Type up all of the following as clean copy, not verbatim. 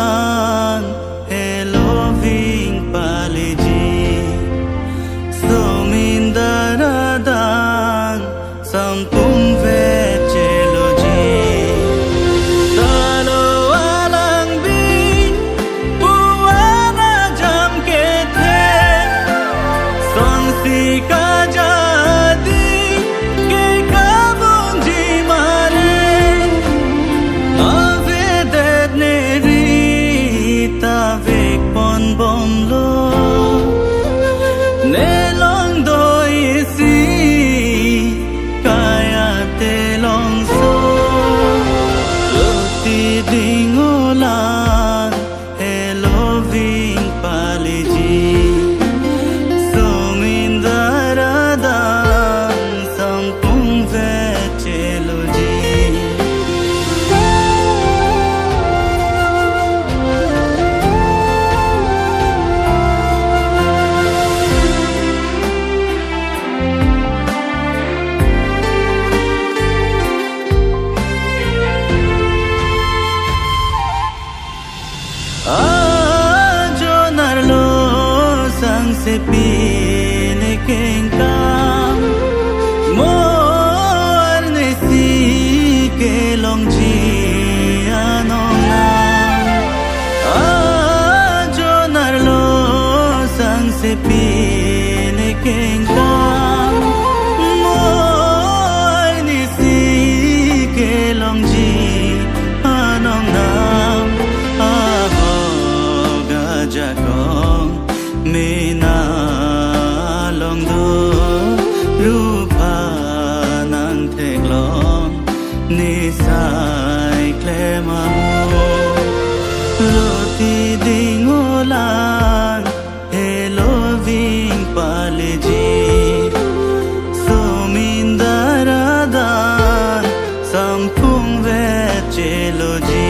lang hello ving paliji so min daradan sampung ve cheloji talo alang bin puana jam ke the son si ka jadi ke kabun ji mare ave det ne ri ta vek pon bom lo ne long do isi kaya te long so lo ti ding olang hello ving paliji so min daradan sampung ve cheloji ajo narlo sang se pine kengkam mor ne si ke long ji anong nam ajo narlo sang se pine kengkam mor ne si ke long ji anong nam jakong mina long do rupa nang thek long ni sai klemamu roti ding olang hello ving paliji so min daradan sampung ve cheloji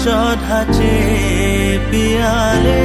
chod hache piale